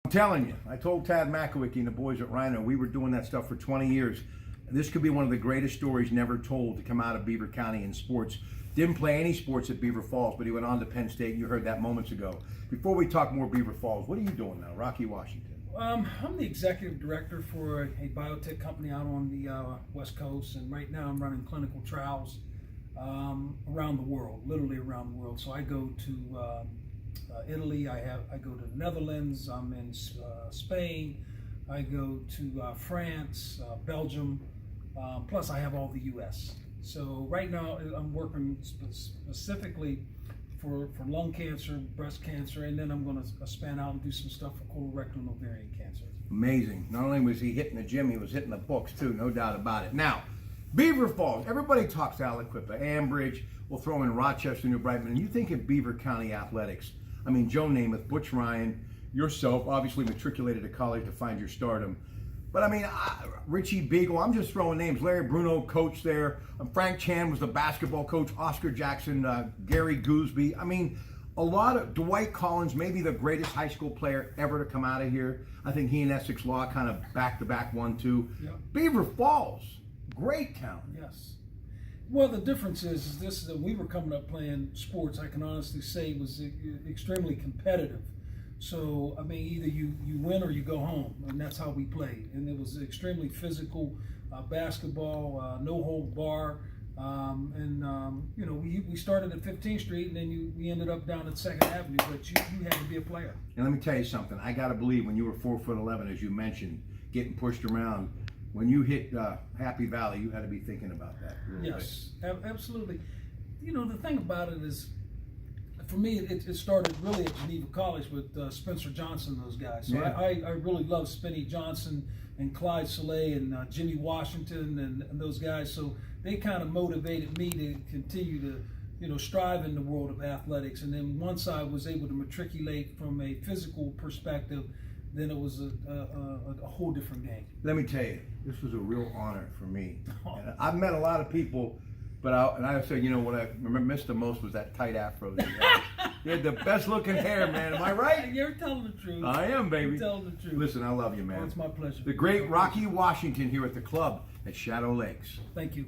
I'm telling you, I told Tad Makowicki and the boys at Rhino, we were doing that stuff for 20 years. This could be one of the greatest stories never told to come out of Beaver County in sports. Didn't play any sports at Beaver Falls, but he went on to Penn State, and you heard that moments ago. Before we talk more Beaver Falls, what are you doing now, Rocky Washington? I'm the executive director for a biotech company out on the West Coast, and right now I'm running clinical trials around the world, literally around the world. So I go to Italy, I go to the Netherlands, I'm in Spain, I go to France, Belgium, plus I have all the U.S. So right now I'm working specifically for lung cancer, breast cancer, and then I'm going to span out and do some stuff for colorectal and ovarian cancer. Amazing. Not only was he hitting the gym, he was hitting the books too, no doubt about it. Now, Beaver Falls, everybody talks Aliquippa, Ambridge, we'll throw in Rochester, New Brighton, and you think of Beaver County athletics. I mean, Joe Namath, Butch Ryan, yourself, obviously matriculated to college to find your stardom. But I mean, Richie Beagle, I'm just throwing names. Larry Bruno, coach there. Frank Chan was the basketball coach. Oscar Jackson, Gary Gooseby. I mean, a lot of Dwight Collins, maybe the greatest high school player ever to come out of here. I think he and Essex Law kind of back-to-back 1-2. Yep. Beaver Falls, great town. Yes. Well, the difference is this: that we were coming up playing sports. I can honestly say was extremely competitive. So, I mean, either you win or you go home, and that's how we played. And it was extremely physical basketball, no hold bar. You know, we started at 15th Street, and then we ended up down at 2nd Avenue, but you had to be a player. And let me tell you something. I got to believe when you were 4'11", as you mentioned, getting pushed around, when you hit Happy Valley, you had to be thinking about that. Yes, absolutely. You know, the thing about it is, for me, it started really at Geneva College with Spencer Johnson, those guys. So yeah. I really love Spenny Johnson and Clyde Soleil and Jimmy Washington and those guys. So they kind of motivated me to continue to, you know, strive in the world of athletics. And then once I was able to matriculate from a physical perspective, then it was a whole different game. Let me tell you, this was a real honor for me. And I've met a lot of people. But I said, you know, what I missed the most was that tight afro. You had the best looking hair, man. Am I right? You're telling the truth. I am, baby. You're telling the truth. Listen, I love you, man. Oh, it's my pleasure. The great Rocky Washington here at the club at Shadow Lakes. Thank you.